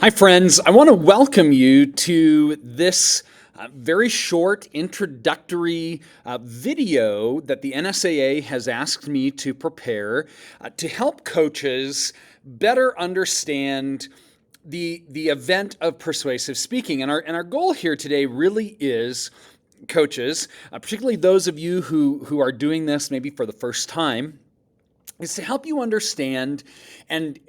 Hi, friends. I want to welcome you to this very short introductory video that the NSAA has asked me to prepare to help coaches better understand the event of persuasive speaking. And our goal here today really is coaches, particularly those of you who are doing this maybe for the first time, is to help you understand and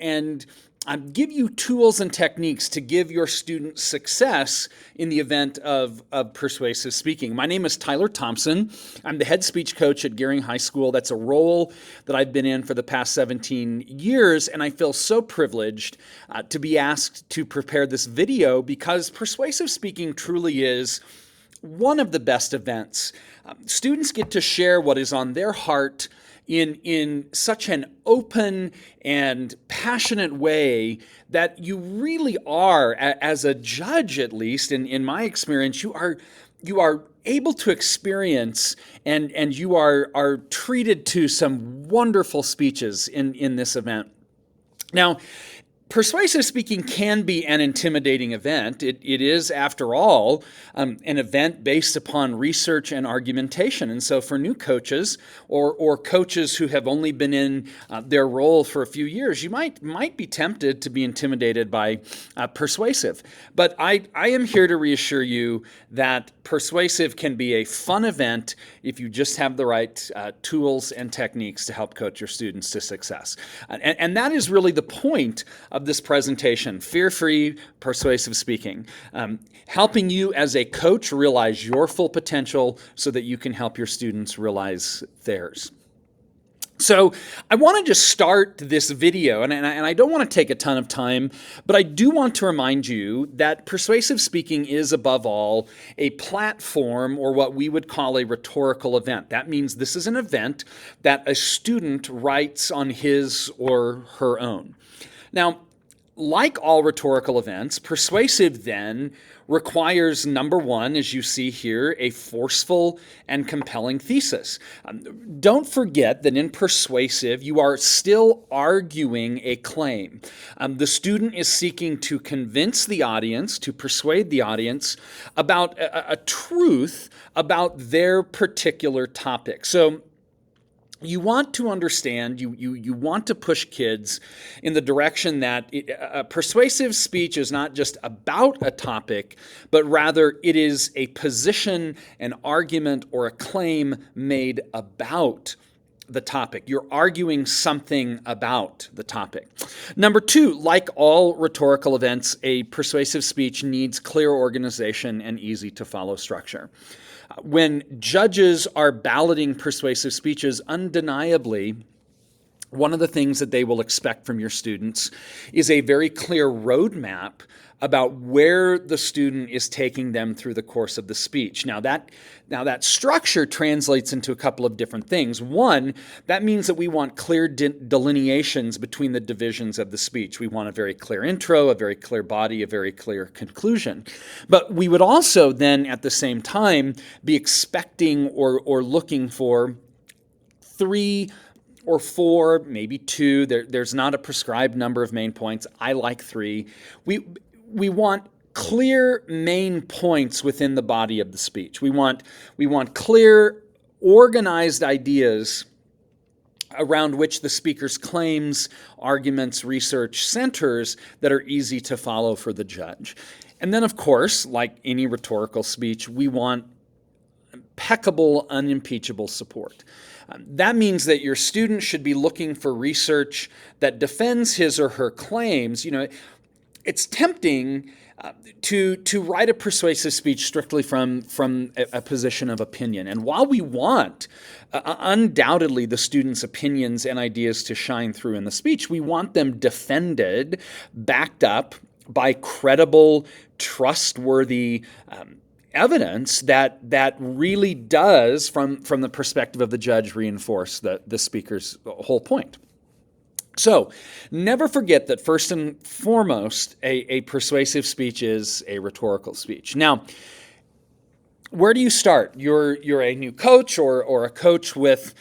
give you tools and techniques to give your students success in the event of persuasive speaking. My name is Tyler Thompson. I'm the head speech coach at Gearing High School. That's a role that I've been in for the past 17 years, and I feel so privileged to be asked to prepare this video because persuasive speaking truly is one of the best events. Students get to share what is on their heart in such an open and passionate way that you really are, as a judge at least, in my experience, you are able to experience and you are treated to some wonderful speeches in this event. Now, persuasive speaking can be an intimidating event. It is, after all, an event based upon research and argumentation. And so for new coaches or coaches who have only been in their role for a few years, you might be tempted to be intimidated by persuasive. But I am here to reassure you that persuasive can be a fun event if you just have the right tools and techniques to help coach your students to success. And that is really the point of this presentation, fear-free persuasive speaking, helping you as a coach realize your full potential so that you can help your students realize theirs. So I want to just start this video, and I don't want to take a ton of time, but I do want to remind you that persuasive speaking is, above all, a platform, or what we would call a rhetorical event. That means this is an event that a student writes on his or her own. Now, like all rhetorical events, persuasive then requires, number one, as you see here, a forceful and compelling thesis. Don't forget that in persuasive, you are still arguing a claim. The student is seeking to convince the audience, to persuade the audience about a truth about their particular topic. So you want to understand, you want to push kids in the direction that persuasive speech is not just about a topic, but rather it is a position, an argument, or a claim made about the topic. You're arguing something about the topic. Number two, like all rhetorical events, a persuasive speech needs clear organization and easy to follow structure. When judges are balloting persuasive speeches, undeniably, one of the things that they will expect from your students is a very clear roadmap about where the student is taking them through the course of the speech. Now that structure translates into a couple of different things. One, that means that we want clear delineations between the divisions of the speech. We want a very clear intro, a very clear body, a very clear conclusion. But we would also then, at the same time, be expecting or looking for 3 or 4, maybe 2. There's not a prescribed number of main points. I like 3. We want clear main points within the body of the speech. We want clear, organized ideas around which the speaker's claims, arguments, research centers that are easy to follow for the judge. And then, of course, like any rhetorical speech, we want impeccable, unimpeachable support. That means that your student should be looking for research that defends his or her claims. It's tempting to write a persuasive speech strictly from a position of opinion. And while we want undoubtedly the student's opinions and ideas to shine through in the speech, we want them defended, backed up by credible, trustworthy evidence that really does, from the perspective of the judge, reinforce the speaker's whole point. So never forget that first and foremost, a persuasive speech is a rhetorical speech. Now, where do you start? You're a new coach or a coach with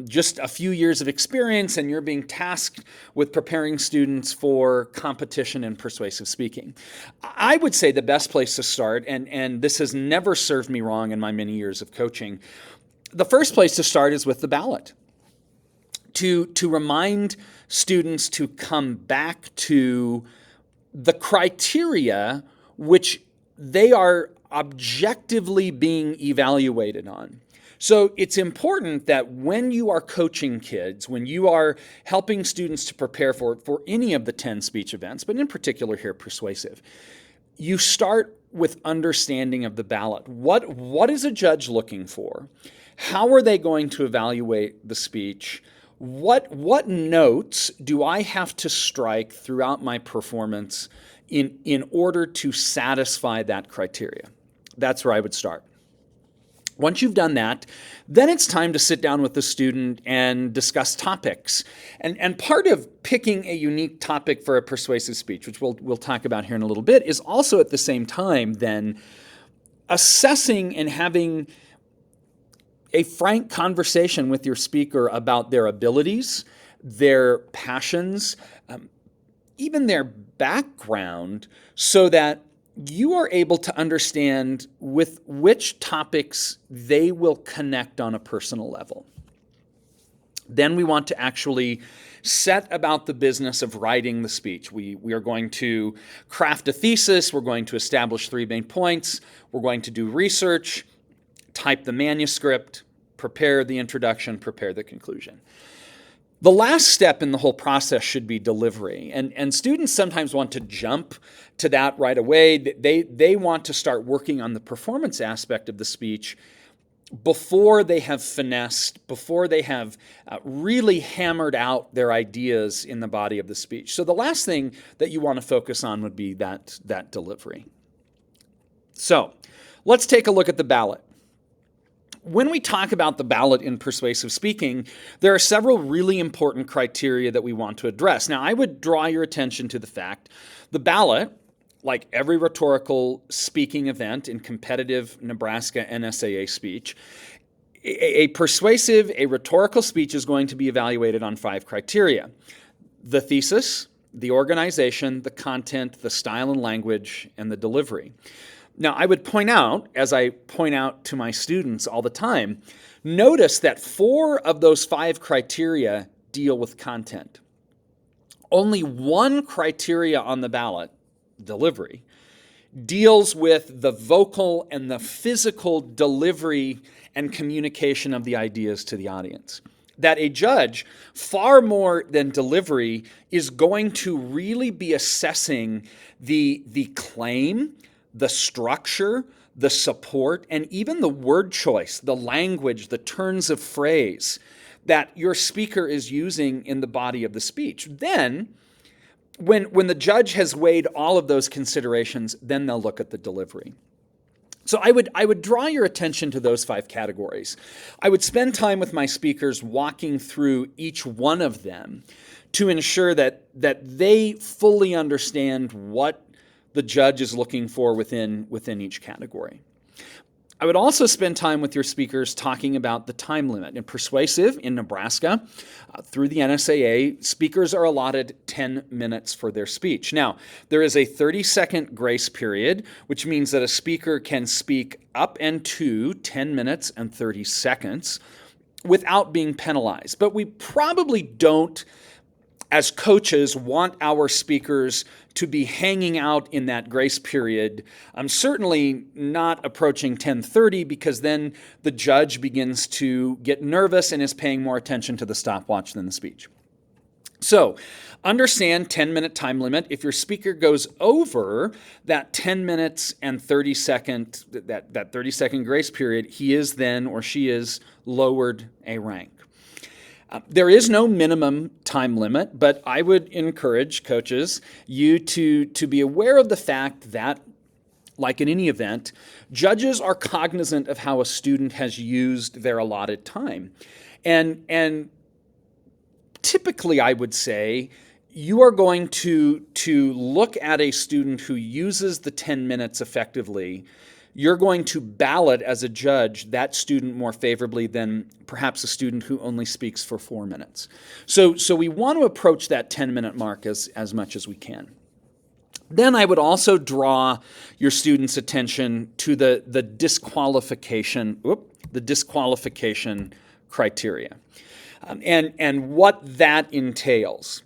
just a few years of experience, and you're being tasked with preparing students for competition in persuasive speaking. I would say the best place to start, and this has never served me wrong in my many years of coaching, the first place to start is with the ballot. To remind students to come back to the criteria which they are objectively being evaluated on. So it's important that when you are coaching kids, when you are helping students to prepare for any of the 10 speech events, but in particular here, persuasive, you start with understanding of the ballot. What is a judge looking for? How are they going to evaluate the speech? What notes do I have to strike throughout my performance in order to satisfy that criteria? That's where I would start. Once you've done that, then it's time to sit down with the student and discuss topics. And part of picking a unique topic for a persuasive speech, which we'll talk about here in a little bit, is also at the same time then assessing and having a frank conversation with your speaker about their abilities, their passions, even their background, so that you are able to understand with which topics they will connect on a personal level. Then we want to actually set about the business of writing the speech. We are going to craft a thesis. We're going to establish 3 main points. We're going to do research, type the manuscript, prepare the introduction, prepare the conclusion. The last step in the whole process should be delivery. And students sometimes want to jump to that right away. They want to start working on the performance aspect of the speech before they have finessed, before they have really hammered out their ideas in the body of the speech. So the last thing that you want to focus on would be that delivery. So let's take a look at the ballot. When we talk about the ballot in persuasive speaking, there are several really important criteria that we want to address. Now, I would draw your attention to the fact the ballot, like every rhetorical speaking event in competitive Nebraska NSAA speech, a rhetorical speech is going to be evaluated on 5 criteria: the thesis, the organization, the content, the style and language, and the delivery. Now, I would point out, as I point out to my students all the time, notice that 4 of those 5 criteria deal with content. Only 1 criteria on the ballot, delivery, deals with the vocal and the physical delivery and communication of the ideas to the audience. That a judge, far more than delivery, is going to really be assessing the claim, the structure, the support, and even the word choice, the language, the turns of phrase that your speaker is using in the body of the speech. Then, when the judge has weighed all of those considerations, then they'll look at the delivery. So I would draw your attention to those 5 categories. I would spend time with my speakers walking through each one of them to ensure that they fully understand what the judge is looking for within each category. I would also spend time with your speakers talking about the time limit. In persuasive in Nebraska, through the NSAA, speakers are allotted 10 minutes for their speech. Now, there is a 30-second grace period, which means that a speaker can speak up and to 10 minutes and 30 seconds without being penalized. But we probably don't, as coaches, want our speakers to be hanging out in that grace period. I'm certainly not approaching 10:30, because then the judge begins to get nervous and is paying more attention to the stopwatch than the speech. So understand 10-minute time limit. If your speaker goes over that 10 minutes and 30-second, that 30-second grace period, he is then, or she is, lowered a rank. There is no minimum time limit, but I would encourage coaches, you to be aware of the fact that, like in any event, judges are cognizant of how a student has used their allotted time. And typically, I would say, you are going to look at a student who uses the 10 minutes effectively. you're going to ballot as a judge that student more favorably than perhaps a student who only speaks for 4 minutes. So we want to approach that 10-minute mark as much as we can. Then I would also draw your students' attention to the disqualification criteria and what that entails.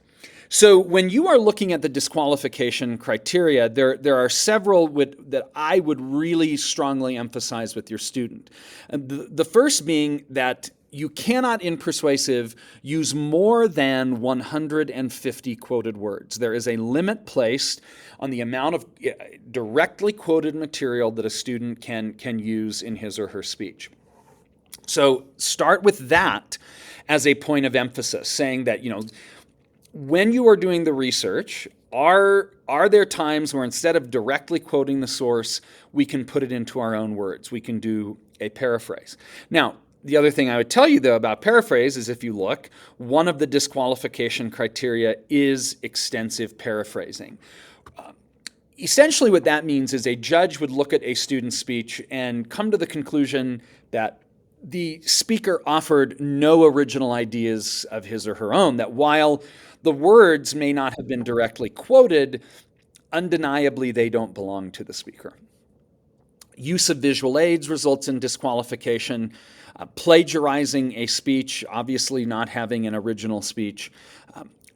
So when you are looking at the disqualification criteria, there are several that I would really strongly emphasize with your student. The first being that you cannot, in Persuasive, use more than 150 quoted words. There is a limit placed on the amount of directly quoted material that a student can use in his or her speech. So start with that as a point of emphasis, saying that, when you are doing the research, are there times where instead of directly quoting the source, we can put it into our own words? We can do a paraphrase. Now, the other thing I would tell you, though, about paraphrase is if you look, one of the disqualification criteria is extensive paraphrasing. Essentially what that means is a judge would look at a student's speech and come to the conclusion that the speaker offered no original ideas of his or her own, that while the words may not have been directly quoted, undeniably they don't belong to the speaker. Use of visual aids results in disqualification. Plagiarizing a speech, obviously not having an original speech.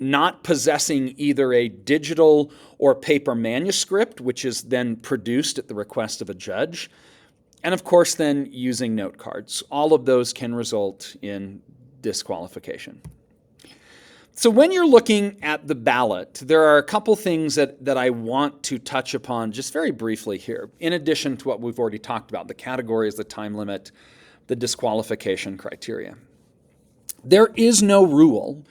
Not possessing either a digital or paper manuscript, which is then produced at the request of a judge. And of course, then using note cards. All of those can result in disqualification. So when you're looking at the ballot, there are a couple things that I want to touch upon just very briefly here, in addition to what we've already talked about, the categories, the time limit, the disqualification criteria. There is no rule,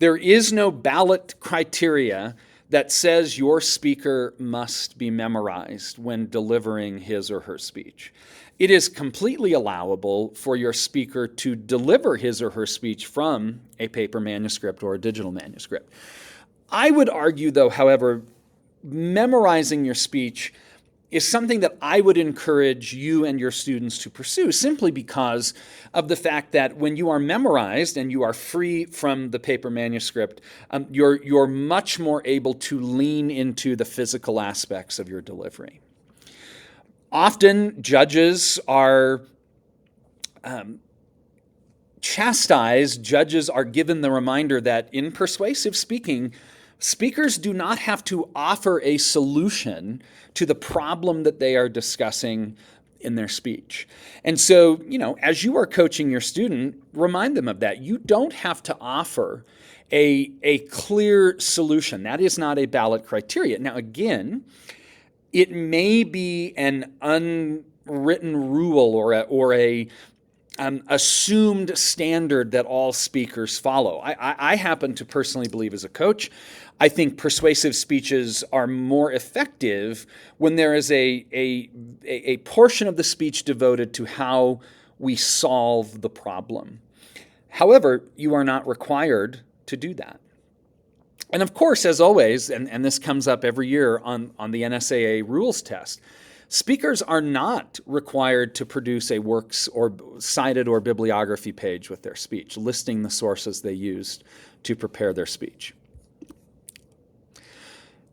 there is no ballot criteria that says your speaker must be memorized when delivering his or her speech. It is completely allowable for your speaker to deliver his or her speech from a paper manuscript or a digital manuscript. I would argue, though, however, memorizing your speech is something that I would encourage you and your students to pursue, simply because of the fact that when you are memorized and you are free from the paper manuscript, you're much more able to lean into the physical aspects of your delivery. Often judges are chastised, judges are given the reminder that in persuasive speaking, speakers do not have to offer a solution to the problem that they are discussing in their speech. And so, as you are coaching your student, remind them of that. You don't have to offer a clear solution. That is not a ballot criteria. Now, again, it may be an unwritten rule or a assumed standard that all speakers follow. I happen to personally believe, as a coach, I think persuasive speeches are more effective when there is a portion of the speech devoted to how we solve the problem. However, you are not required to do that. And of course, as always, and this comes up every year on the NSAA rules test, speakers are not required to produce a works or cited or bibliography page with their speech, listing the sources they used to prepare their speech.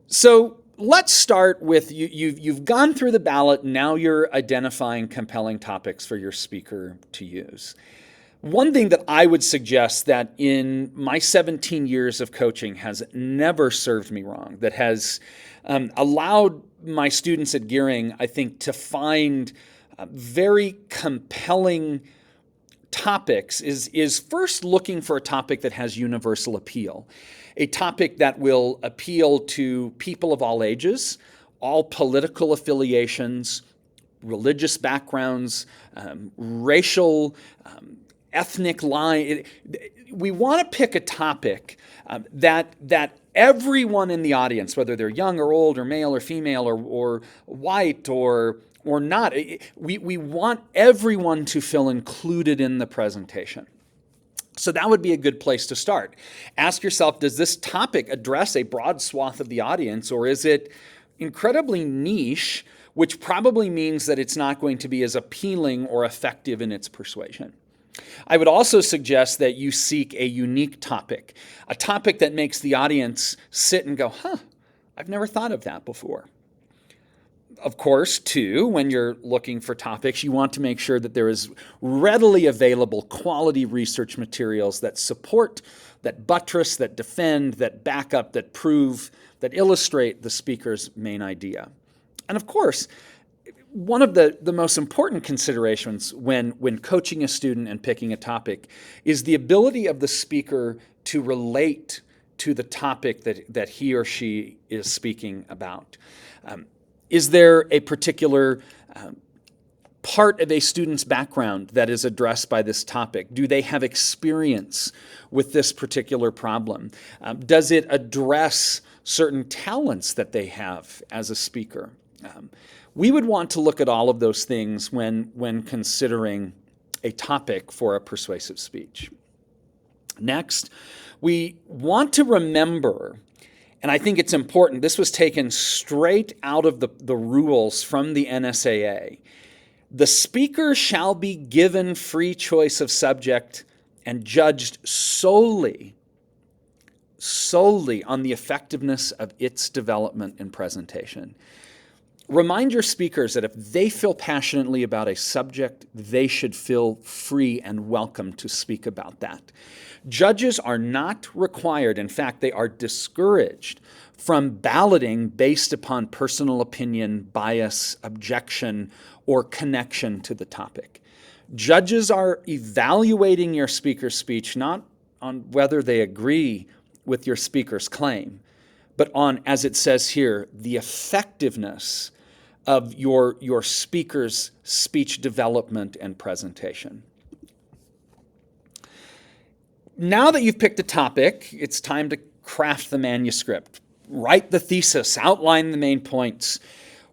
So let's start with, you've gone through the ballot, now you're identifying compelling topics for your speaker to use. One thing that I would suggest that in my 17 years of coaching has never served me wrong, that has allowed my students at Gearing, I think, to find very compelling topics is first looking for a topic that has universal appeal, a topic that will appeal to people of all ages, all political affiliations, religious backgrounds, racial, ethnic line. We want to pick a topic that everyone in the audience, whether they're young or old or male or female or white or not, we want everyone to feel included in the presentation. So that would be a good place to start. Ask yourself, does this topic address a broad swath of the audience, or is it incredibly niche, which probably means that it's not going to be as appealing or effective in its persuasion. I would also suggest that you seek a unique topic, a topic that makes the audience sit and go, huh, I've never thought of that before. Of course, too, when you're looking for topics, you want to make sure that there is readily available quality research materials that support, that buttress, that defend, that back up, that prove, that illustrate the speaker's main idea. And of course, one of the most important considerations when coaching a student and picking a topic is the ability of the speaker to relate to the topic that he or she is speaking about. Is there a particular part of a student's background that is addressed by this topic? Do they have experience with this particular problem? Does it address certain talents that they have as a speaker? We would want to look at all of those things when considering a topic for a persuasive speech. Next, we want to remember, and I think it's important, this was taken straight out of the rules from the NSAA. The speaker shall be given free choice of subject and judged solely on the effectiveness of its development and presentation. Remind your speakers that if they feel passionately about a subject, they should feel free and welcome to speak about that. Judges are not required, in fact, they are discouraged from balloting based upon personal opinion, bias, objection, or connection to the topic. Judges are evaluating your speaker's speech not on whether they agree with your speaker's claim, but on, as it says here, the effectiveness of your speaker's speech development and presentation. Now that you've picked a topic, it's time to craft the manuscript, write the thesis, outline the main points.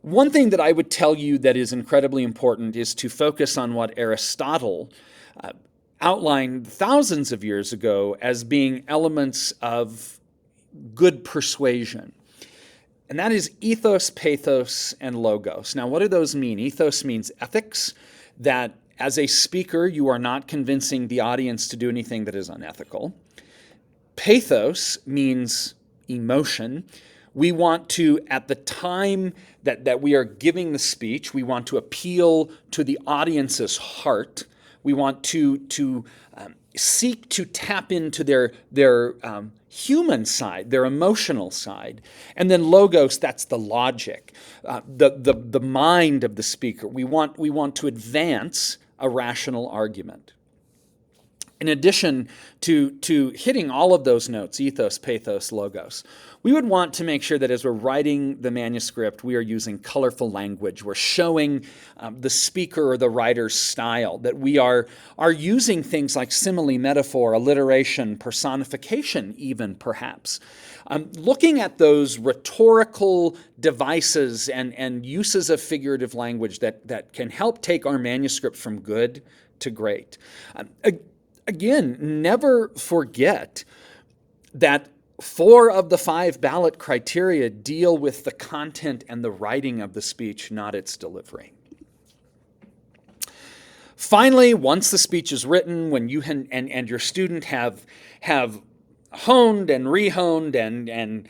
One thing that I would tell you that is incredibly important is to focus on what Aristotle outlined thousands of years ago as being elements of good persuasion. And that is ethos, pathos, and logos. Now, what do those mean? Ethos means ethics, that as a speaker, you are not convincing the audience to do anything that is unethical. Pathos means emotion. We want to, at the time that we are giving the speech, we want to appeal to the audience's heart. We want to seek to tap into their human side, their emotional side. And then logos, that's the logic, the mind of the speaker. We want to advance a rational argument. In addition to hitting all of those notes, ethos, pathos, logos, we would want to make sure that as we're writing the manuscript, we are using colorful language. We're showing the speaker or the writer's style, that we are using things like simile, metaphor, alliteration, personification even, perhaps. Looking at those rhetorical devices and uses of figurative language that can help take our manuscript from good to great. Again, never forget that 4 of the 5 ballot criteria deal with the content and the writing of the speech, not its delivery. Finally, once the speech is written, when you and your student have honed and rehoned and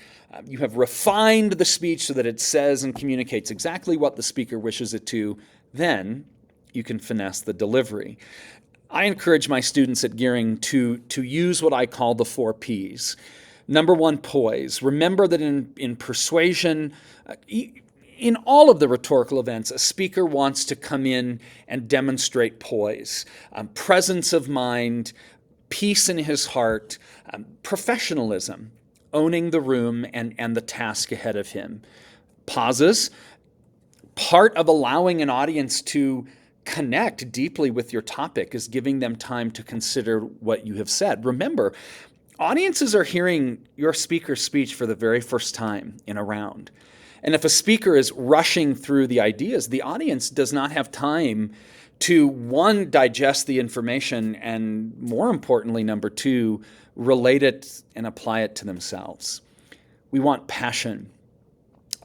you have refined the speech so that it says and communicates exactly what the speaker wishes it to, then you can finesse the delivery. I encourage my students at Gearing to use what I call the 4 Ps. Number 1, poise. Remember that in persuasion, in all of the rhetorical events, a speaker wants to come in and demonstrate poise, presence of mind, peace in his heart, professionalism, owning the room and the task ahead of him. Pauses. Part of allowing an audience to connect deeply with your topic is giving them time to consider what you have said. Remember, audiences are hearing your speaker's speech for the very first time in a round. And if a speaker is rushing through the ideas, the audience does not have time to, 1, digest the information, and more importantly, number 2, relate it and apply it to themselves. We want passion.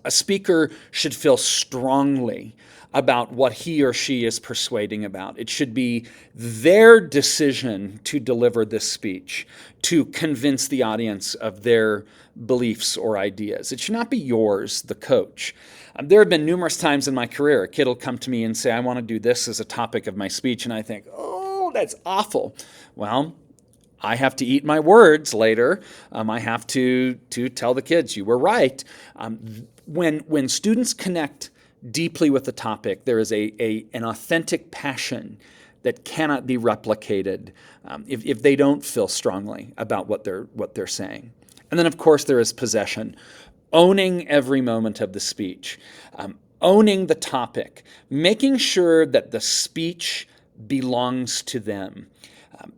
A speaker should feel strongly about what he or she is persuading about. It should be their decision to deliver this speech, to convince the audience of their beliefs or ideas. It should not be yours, the coach. There have been numerous times in my career, a kid will come to me and say, I want to do this as a topic of my speech, and I think, oh, that's awful. Well, I have to eat my words later. I have to tell the kids, you were right. When students connect deeply with the topic, there is an authentic passion that cannot be replicated if they don't feel strongly about what they're saying. And then, of course, there is possession, owning every moment of the speech, owning the topic, making sure that the speech belongs to them.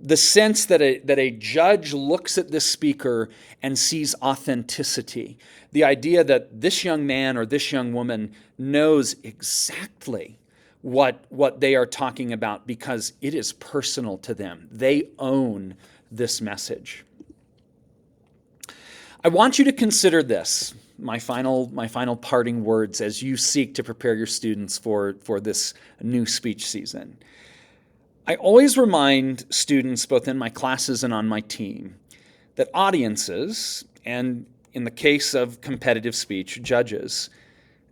The sense that a judge looks at this speaker and sees authenticity. The idea that this young man or this young woman knows exactly what they are talking about because it is personal to them. They own this message. I want you to consider this, my final parting words as you seek to prepare your students for this new speech season. I always remind students, both in my classes and on my team, that audiences, and in the case of competitive speech, judges,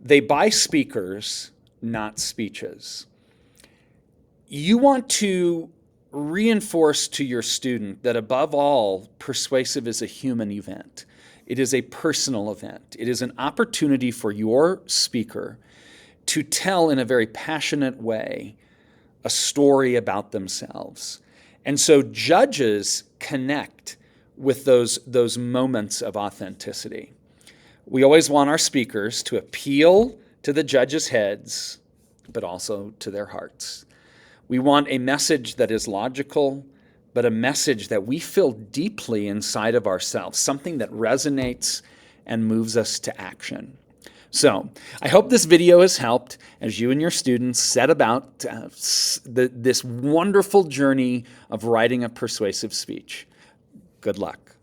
they buy speakers, not speeches. You want to reinforce to your student that above all, Persuasive is a human event. It is a personal event. It is an opportunity for your speaker to tell in a very passionate way a story about themselves. And so judges connect with those moments of authenticity. We always want our speakers to appeal to the judges' heads, but also to their hearts. We want a message that is logical, but a message that we feel deeply inside of ourselves, something that resonates and moves us to action. So I hope this video has helped as you and your students set about this wonderful journey of writing a persuasive speech. Good luck.